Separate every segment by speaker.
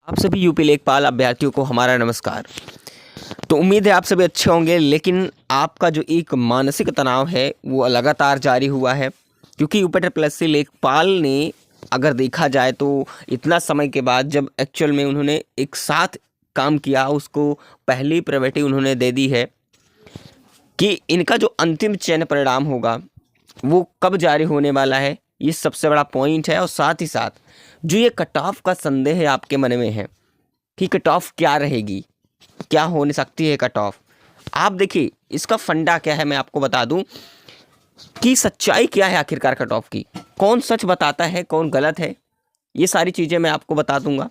Speaker 1: आप सभी यूपी लेखपाल अभ्यर्थियों को हमारा नमस्कार। तो उम्मीद है आप सभी अच्छे होंगे, लेकिन आपका जो एक मानसिक तनाव है वो लगातार जारी हुआ है, क्योंकि यूपी लेखपाल ने अगर देखा जाए तो इतना समय के बाद जब एक्चुअल में उन्होंने एक साथ काम किया, उसको पहली प्रायोरिटी उन्होंने दे दी है कि इनका जो अंतिम चयन परिणाम होगा वो कब जारी होने वाला है, ये सबसे बड़ा पॉइंट है। और साथ ही साथ जो ये कट ऑफ का संदेह है आपके मन में है कि कट ऑफ क्या रहेगी, क्या होने सकती है कट ऑफ। आप देखिए इसका फंडा क्या है, मैं आपको बता दूं कि सच्चाई क्या है आखिरकार कट ऑफ की, कौन सच बताता है कौन गलत है, ये सारी चीज़ें मैं आपको बता दूंगा।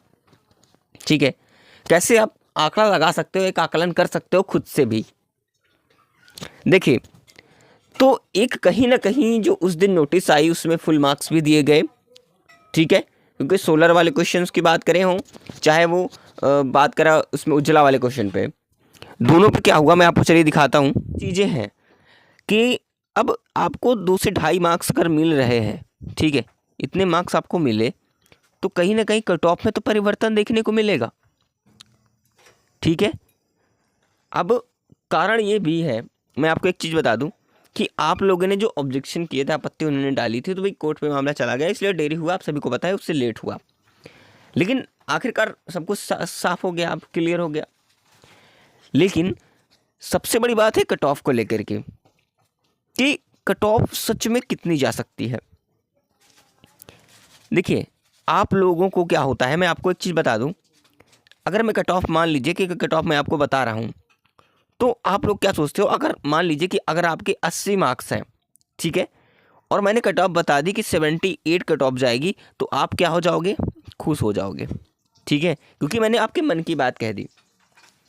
Speaker 1: ठीक है, कैसे आप आंकड़ा लगा सकते हो, एक आकलन कर सकते हो खुद से भी। देखिए, तो एक कहीं ना कहीं जो उस दिन नोटिस आई उसमें फुल मार्क्स भी दिए गए। ठीक है, क्योंकि सोलर वाले क्वेश्चंस की बात करें हों, चाहे वो बात करा उसमें उज्ज्वला वाले क्वेश्चन पे, दोनों पे क्या हुआ मैं आपको चलिए दिखाता हूँ। चीज़ें हैं कि अब आपको 2 से 2.5 मार्क्स अगर मिल रहे हैं, ठीक है, इतने मार्क्स आपको मिले तो कहीं ना कहीं कट ऑफ में तो परिवर्तन देखने को मिलेगा। ठीक है, अब कारण ये भी है, मैं आपको एक चीज़ बता दूं कि आप लोगों ने जो ऑब्जेक्शन किए थे, आपत्ति उन्होंने डाली थी, तो भाई कोर्ट पे मामला चला गया, इसलिए देरी हुआ, आप सभी को पता है, उससे लेट हुआ, लेकिन आखिरकार सब कुछ साफ हो गया, अब क्लियर हो गया। लेकिन सबसे बड़ी बात है कट ऑफ को लेकर के कि कट ऑफ सच में कितनी जा सकती है। देखिए, आप लोगों को क्या होता है, मैं आपको एक चीज़ बता दूं, अगर मैं कट ऑफ मान लीजिए कि कट ऑफ मैं आपको बता रहा हूं, तो आप लोग क्या सोचते हो, अगर मान लीजिए कि अगर आपके 80 मार्क्स हैं, ठीक है, और मैंने कट ऑफ बता दी कि 78 कट ऑफ जाएगी, तो आप क्या हो जाओगे, खुश हो जाओगे। ठीक है, क्योंकि मैंने आपके मन की बात कह दी,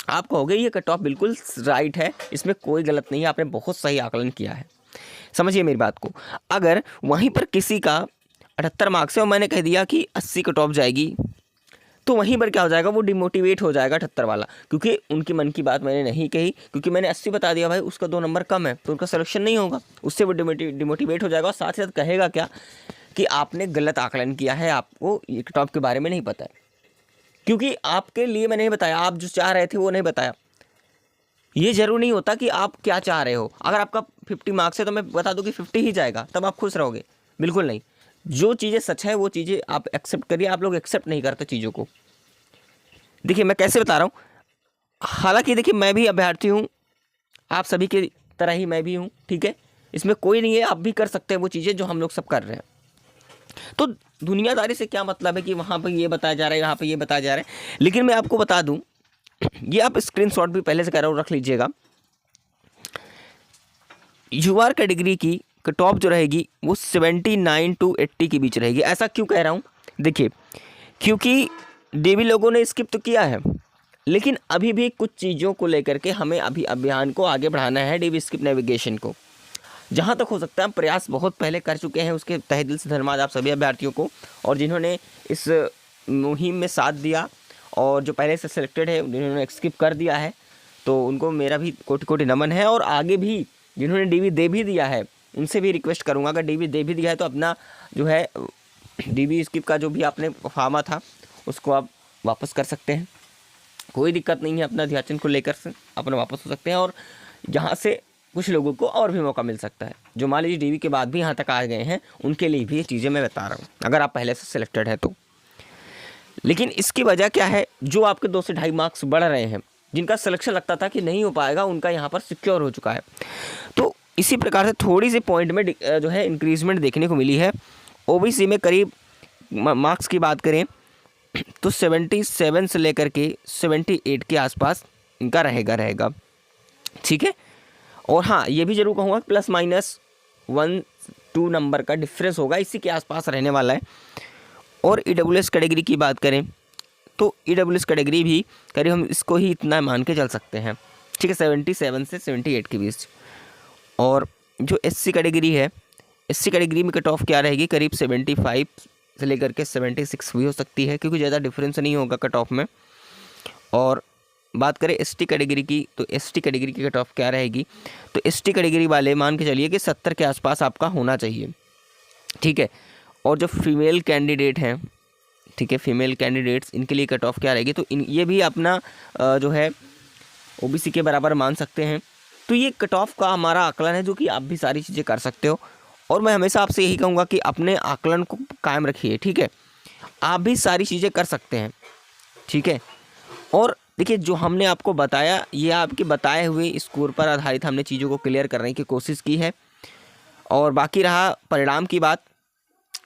Speaker 1: आप कहोगे ये कट ऑफ बिल्कुल राइट है, इसमें कोई गलत नहीं है, आपने बहुत सही आकलन किया है। समझिए मेरी बात को, अगर वहीं पर किसी का 78 मार्क्स है और मैंने कह दिया कि 80 कट ऑफ जाएगी, तो वहीं पर क्या हो जाएगा, वो डिमोटिवेट हो जाएगा 78 वाला, क्योंकि उनके मन की बात मैंने नहीं कही, क्योंकि मैंने 80 बता दिया भाई, उसका 2 नंबर कम है तो उनका सिलेक्शन नहीं होगा, उससे वो डिमोटिवेट हो जाएगा। और साथ ही साथ कहेगा क्या कि आपने गलत आकलन किया है, आपको ये कट ऑफ के बारे में नहीं पता है, क्योंकि आपके लिए मैंने नहीं बताया, आप जो चाह रहे थे वो नहीं बताया। ये जरूर नहीं होता कि आप क्या चाह रहे हो, अगर आपका 50 मार्क्स है तो मैं बता दूं कि 50 ही जाएगा, तब आप खुश रहोगे, बिल्कुल नहीं। जो चीज़ें सच है वो चीज़ें आप एक्सेप्ट करिए, आप लोग एक्सेप्ट नहीं करते चीज़ों को। देखिए मैं कैसे बता रहा हूँ, हालांकि देखिए मैं भी अभ्यर्थी हूँ, आप सभी की तरह ही मैं भी हूँ, ठीक है, इसमें कोई नहीं है, आप भी कर सकते हैं वो चीज़ें जो हम लोग सब कर रहे हैं। तो दुनियादारी से क्या मतलब है कि वहाँ पर ये बताया जा रहा है, यहाँ पर ये बताया जा रहा है, लेकिन मैं आपको बता दूँ, ये आप स्क्रीनशॉट भी पहले से कह रहा हूँ रख लीजिएगा। यूआर कैटेगरी की कट ऑफ जो रहेगी वो 79 to 80 के बीच रहेगी। ऐसा क्यों कह रहा हूँ, देखिए क्योंकि डेवी लोगों ने स्किप तो किया है, लेकिन अभी भी कुछ चीज़ों को लेकर के हमें अभी अभियान को आगे बढ़ाना है, डेवी स्किप नेविगेशन को। जहाँ तक हो सकता है हम प्रयास बहुत पहले कर चुके हैं, उसके तहे दिल से धन्यवाद आप सभी अभ्यर्थियों को, और जिन्होंने इस मुहिम में साथ दिया, और जो पहले से सिलेक्टेड है जिन्होंने स्किप कर दिया है, तो उनको मेरा भी कोटि कोटि नमन है। और आगे भी जिन्होंने डीवी दे भी दिया है उनसे भी रिक्वेस्ट करूँगा, अगर डीवी दे भी दिया है तो अपना जो है डीवी स्किप का जो भी आपने फार्मा था उसको आप वापस कर सकते हैं, कोई दिक्कत नहीं है, अपना अध्याचन को लेकर से अपना वापस हो सकते हैं। और यहाँ से कुछ लोगों को और भी मौका मिल सकता है, जो मान लीजिए डीवी के बाद भी यहाँ तक आ गए हैं, उनके लिए भी ये चीज़ें मैं बता रहा हूँ, अगर आप पहले से सिलेक्टेड है तो। लेकिन इसकी वजह क्या है, जो आपके 2 से 2.5 मार्क्स बढ़ रहे हैं, जिनका सिलेक्शन लगता था कि नहीं हो पाएगा, उनका यहाँ पर सिक्योर हो चुका है। तो इसी प्रकार से थोड़ी सी पॉइंट में जो है इंक्रीजमेंट देखने को मिली है। ओबीसी में करीब मार्क्स की बात करें तो 77 से लेकर के 78 के आसपास इनका रहेगा। ठीक है, और हाँ ये भी जरूर कहूँगा +- 1-2 नंबर का डिफरेंस होगा, इसी के आसपास रहने वाला है। और ईडब्ल्यूएस कैटेगरी की बात करें तो ईडब्ल्यूएस कैटेगरी भी करीब हम इसको ही इतना मान के चल सकते हैं, ठीक है, 77 से 78 के बीच। और जो एससी कैटेगरी है, एससी कैटेगरी में कट ऑफ क्या रहेगी, करीब 75 से लेकर के 76 भी हो सकती है, क्योंकि ज़्यादा डिफरेंस नहीं होगा कट ऑफ में। और बात करें एसटी कैटेगरी की, तो एसटी कैटेगरी की कट ऑफ क्या रहेगी, तो एसटी कैटेगरी वाले मान के चलिए कि 70 के आसपास आपका होना चाहिए। ठीक है, और जो फीमेल कैंडिडेट हैं, ठीक है, फीमेल कैंडिडेट्स, इनके लिए कट ऑफ क्या रहेगी, तो ये भी अपना जो है ओबीसी के बराबर मान सकते हैं। तो ये कट ऑफ का हमारा आकलन है जो कि आप भी सारी चीज़ें कर सकते हो, और मैं हमेशा आपसे यही कहूँगा कि अपने आकलन को कायम रखिए, ठीक है। आप भी सारी चीज़ें कर सकते हैं, ठीक है। और देखिए जो हमने आपको बताया, ये आपके बताए हुए स्कोर पर आधारित हमने चीज़ों को क्लियर करने की कोशिश की है। और बाकी रहा परिणाम की बात,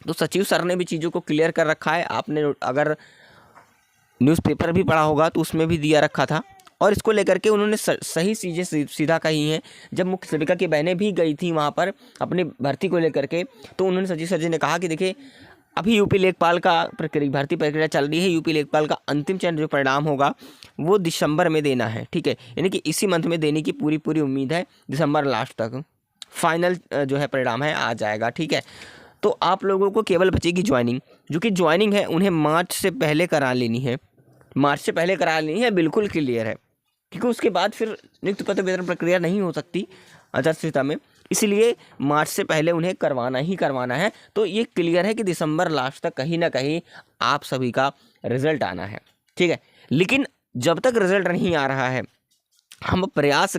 Speaker 1: तो सचिव सर ने भी चीज़ों को क्लियर कर रखा है। आपने अगर न्यूज़पेपर भी पढ़ा होगा तो उसमें भी दिया रखा था, और इसको लेकर के उन्होंने सही चीज़ें सीधा कही हैं। जब मुख्य सेविका की बहनें भी गई थी वहाँ पर अपनी भर्ती को लेकर के, तो उन्होंने सचिव सर जी ने कहा कि देखिए अभी यूपी लेखपाल का भर्ती प्रक्रिया चल रही है। यूपी लेखपाल का अंतिम चयन जो परिणाम होगा वो दिसंबर में देना है, ठीक है, यानी कि इसी मंथ में देने की पूरी उम्मीद है। दिसंबर लास्ट तक फाइनल जो है परिणाम है आ जाएगा, ठीक है। तो आप लोगों को केवल बचेगी ज्वाइनिंग, जो कि ज्वाइनिंग है उन्हें मार्च से पहले करा लेनी है। मार्च से पहले करा लेनी है, बिल्कुल क्लियर है, क्योंकि उसके बाद फिर नियुक्त पत्र वितरण प्रक्रिया नहीं हो सकती आचार संहिता में, इसलिए मार्च से पहले उन्हें करवाना ही करवाना है। तो ये क्लियर है कि दिसंबर लास्ट तक कहीं ना कहीं आप सभी का रिजल्ट आना है, ठीक है। लेकिन जब तक रिजल्ट नहीं आ रहा है, हम प्रयास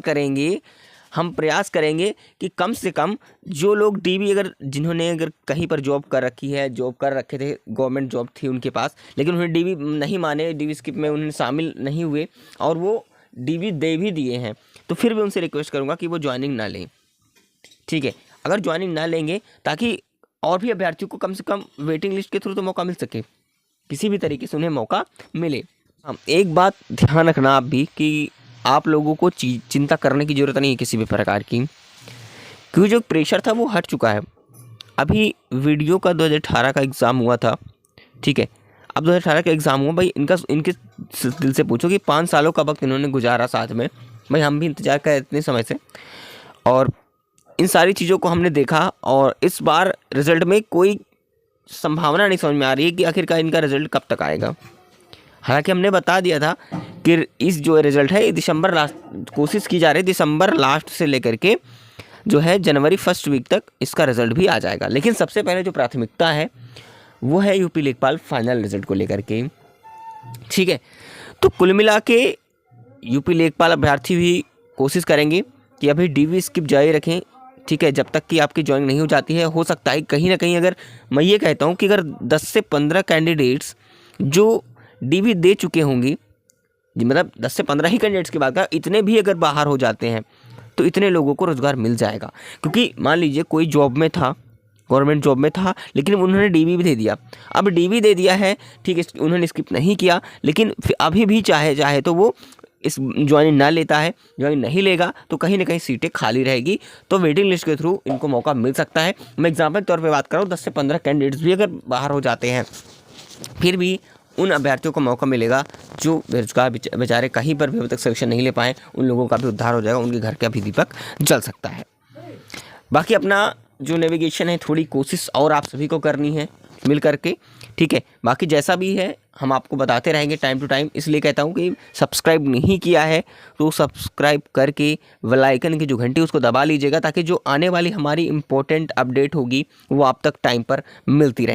Speaker 1: करेंगे कि कम से कम जो लोग डीबी जिन्होंने अगर कहीं पर जॉब कर रखी है, जॉब कर रखे थे, गवर्नमेंट जॉब थी उनके पास, लेकिन उन्हें डीबी नहीं माने, डीबी स्किप में उन्हें शामिल नहीं हुए और वो डीबी दे भी दिए हैं, तो फिर भी उनसे रिक्वेस्ट करूँगा कि वो ज्वाइनिंग ना लें, ठीक है। अगर ज्वाइनिंग ना लेंगे ताकि और भी अभ्यर्थियों को कम से कम वेटिंग लिस्ट के थ्रू तो मौका मिल सके, किसी भी तरीके से उन्हें मौका मिले। हाँ, एक बात ध्यान रखना आप भी कि आप लोगों को चिंता करने की ज़रूरत नहीं है किसी भी प्रकार की, क्योंकि जो प्रेशर था वो हट चुका है। अभी वीडियो का 2018 का एग्ज़ाम हुआ था, ठीक है। अब 2018 का एग्ज़ाम हुआ भाई, इनके दिल से पूछो कि 5 सालों का वक्त इन्होंने गुजारा साथ में, भाई हम भी इंतज़ार कर इतने समय से, और इन सारी चीज़ों को हमने देखा, और इस बार रिज़ल्ट में कोई संभावना नहीं समझ में आ रही है कि आखिरकार इनका रिज़ल्ट कब तक आएगा। हालांकि हमने बता दिया था कि इस जो रिज़ल्ट है दिसंबर लास्ट, कोशिश की जा रही है दिसंबर लास्ट से लेकर के जो है जनवरी फर्स्ट वीक तक इसका रिज़ल्ट भी आ जाएगा। लेकिन सबसे पहले जो प्राथमिकता है वो है यूपी लेखपाल फाइनल रिज़ल्ट को लेकर के, ठीक है। तो कुल मिला के यूपी लेखपाल अभ्यर्थी भी कोशिश करेंगे कि अभी डीवी स्किप जारी रखें, ठीक है, जब तक कि आपकी ज्वाइनिंग नहीं हो जाती है। हो सकता है कहीं ना कहीं, अगर मैं ये कहता हूँ कि अगर 10 से 15 कैंडिडेट्स जो डीवी दे चुके होंगी, मतलब 10 से 15 ही कैंडिडेट्स की बात का, इतने भी अगर बाहर हो जाते हैं तो इतने लोगों को रोज़गार मिल जाएगा। क्योंकि मान लीजिए कोई जॉब में था, गवर्नमेंट जॉब में था, लेकिन उन्होंने डीवी भी दे दिया। अब डीवी दे दिया है, ठीक है, उन्होंने स्किप नहीं किया, लेकिन फिर अभी भी चाहे तो वो इस ज्वाइनिंग ना लेता है, ज्वाइन नहीं लेगा तो कहीं ना कहीं सीटें खाली रहेगी, तो वेटिंग लिस्ट के थ्रू इनको मौका मिल सकता है। मैं एग्जाम्पल के तौर पे बात कर रहा हूँ, 10 से 15 कैंडिडेट्स भी अगर बाहर हो जाते हैं, फिर भी उन अभ्यर्थियों को मौका मिलेगा जो बेरोजगार बेचारे कहीं पर भी अभी तक सिलेक्शन नहीं ले पाए, उन लोगों का भी उद्धार हो जाएगा, उनके घर का भी दीपक जल सकता है। बाकी अपना जो नेविगेशन है थोड़ी कोशिश और आप सभी को करनी है मिल करके, ठीक है। बाकी जैसा भी है हम आपको बताते रहेंगे टाइम टू टाइम, इसलिए कहता हूँ कि सब्सक्राइब नहीं किया है तो सब्सक्राइब करके बेल आइकन की जो घंटी उसको दबा लीजिएगा, ताकि जो आने वाली हमारी इंपॉर्टेंट अपडेट होगी वो आप तक टाइम पर मिलती रहे।